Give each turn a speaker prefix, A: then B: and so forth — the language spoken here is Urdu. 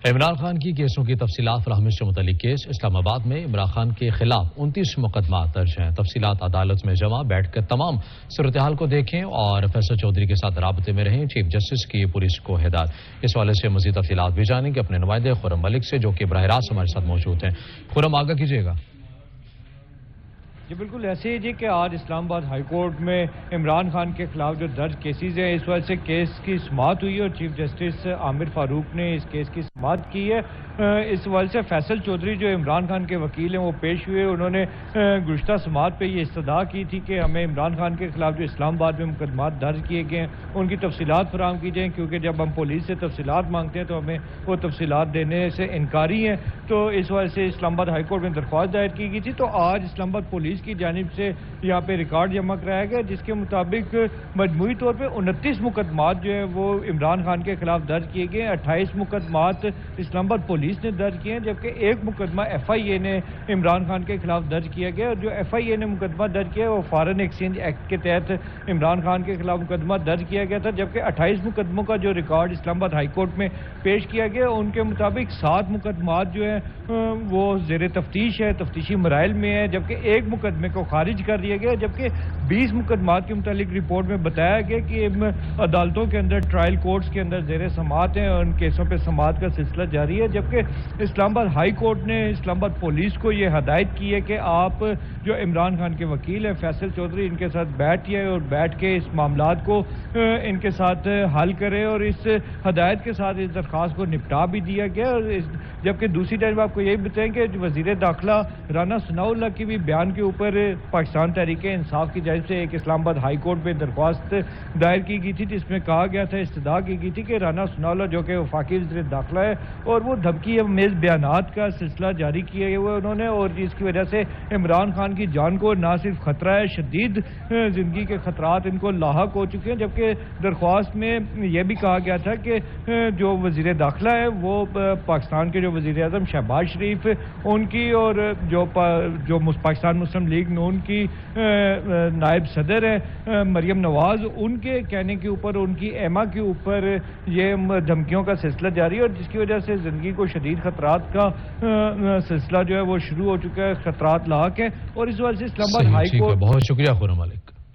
A: عمران خان کی کیسوں کی تفصیلات فراہمی سے متعلق کیس اسلام آباد میں عمران خان کے خلاف 29 مقدمات درج ہیں۔ تفصیلات عدالت میں جمع بیٹھ کر تمام صورتحال کو دیکھیں اور فیصل چودھری کے ساتھ رابطے میں رہیں۔ چیف جسٹس کی پولیس کو ہدایت۔ اس حوالے سے مزید تفصیلات بھی جانیں گے اپنے نمائندے خرم ملک سے، جو کہ براہ راست ہمارے ساتھ موجود ہیں۔ خرم، آگاہ کیجیے گا۔
B: جی بالکل ایسے ہی جی کہ آج اسلام آباد ہائی کورٹ میں عمران خان کے خلاف جو درج کیسز ہیں، اس وجہ سے کیس کی سماعت ہوئی اور چیف جسٹس عامر فاروق نے اس کیس کی سماعت کی ہے۔ اس وجہ سے فیصل چودھری جو عمران خان کے وکیل ہیں وہ پیش ہوئے۔ انہوں نے گزشتہ سماعت پہ یہ استدعا کی تھی کہ ہمیں عمران خان کے خلاف جو اسلام آباد میں مقدمات درج کیے گئے ہیں ان کی تفصیلات فراہم کی جائیں، کیونکہ جب ہم پولیس سے تفصیلات مانگتے ہیں تو ہمیں وہ تفصیلات دینے سے انکاری ہیں۔ تو اس وجہ سے اسلام آباد ہائی کورٹ میں درخواست دائر کی گئی تھی۔ تو آج اسلام آباد پولیس کی جانب سے یہاں پہ ریکارڈ جمع کرایا گیا، جس کے مطابق مجموعی طور پہ 29 مقدمات جو ہیں وہ عمران خان کے خلاف درج کیے گئے ہیں۔ 28 مقدمات اسلام آباد پولیس نے درج کیے ہیں، جبکہ ایک مقدمہ ایف آئی اے نے عمران خان کے خلاف درج کیا گیا، اور جو ایف آئی اے نے مقدمہ درج کیا ہے وہ فارن ایکسچینج ایکٹ کے تحت عمران خان کے خلاف مقدمہ درج کیا گیا تھا، جبکہ 28 مقدموں کا جو ریکارڈ اسلام آباد ہائی کورٹ میں پیش کیا گیا ان کے مطابق 7 مقدمات جو ہیں وہ زیر تفتیش ہے، تفتیشی مراحل میں ہے، جبکہ ایک مقدمے کو خارج کر دیا گیا، جبکہ 20 مقدمات کے متعلق رپورٹ میں بتایا گیا کہ عدالتوں کے اندر، ٹرائل کورٹس کے اندر زیر سماعت ہیں اور ان کیسوں پہ سماعت کا سلسلہ جاری ہے۔ جبکہ اسلام آباد ہائی کورٹ نے اسلام آباد پولیس کو یہ ہدایت کی ہے کہ آپ جو عمران خان کے وکیل ہیں فیصل چودھری، ان کے ساتھ بیٹھیے اور بیٹھ کے اس معاملات کو ان کے ساتھ حل کرے، اور اس ہدایت کے ساتھ اس درخواست کو نپٹا بھی دیا گیا۔ جبکہ دوسری طرف آپ کو یہی بتائیں کہ وزیر داخلہ رانا ثناء اللہ کی بھی بیان کے اوپر پاکستان تحریک انصاف کی جانب سے ایک اسلام آباد ہائی کورٹ میں درخواست دائر کی گئی تھی، جس میں کہا گیا تھا، استدعا کی گئی تھی کہ رانا ثناء اللہ جو کہ وفاقی وزیر داخلہ ہے اور وہ دھمکی امیز بیانات کا سلسلہ جاری کیے ہوئے انہوں نے، اور جس کی وجہ سے عمران خان کی جان کو نہ صرف خطرہ ہے، شدید زندگی کے خطرات ان کو لاحق ہو چکے ہیں۔ جبکہ درخواست میں یہ بھی کہا گیا تھا کہ جو وزیر داخلہ ہے وہ پاکستان کے جو وزیر اعظم شہباز شریف ان کی، اور جو پاکستان مسلم لیگ نون کی نائب صدر ہے مریم نواز، ان کے کہنے کے اوپر، ان کی ایما کے اوپر یہ دھمکیوں کا سلسلہ جاری ہے، اور جس کی وجہ سے زندگی کو شدید خطرات کا سلسلہ جو ہے وہ شروع ہو چکا ہے، خطرات لاحق ہے، اور اس وجہ سے اسلام آباد ہائی کورٹ۔
A: بہت شکریہ خرم ملک۔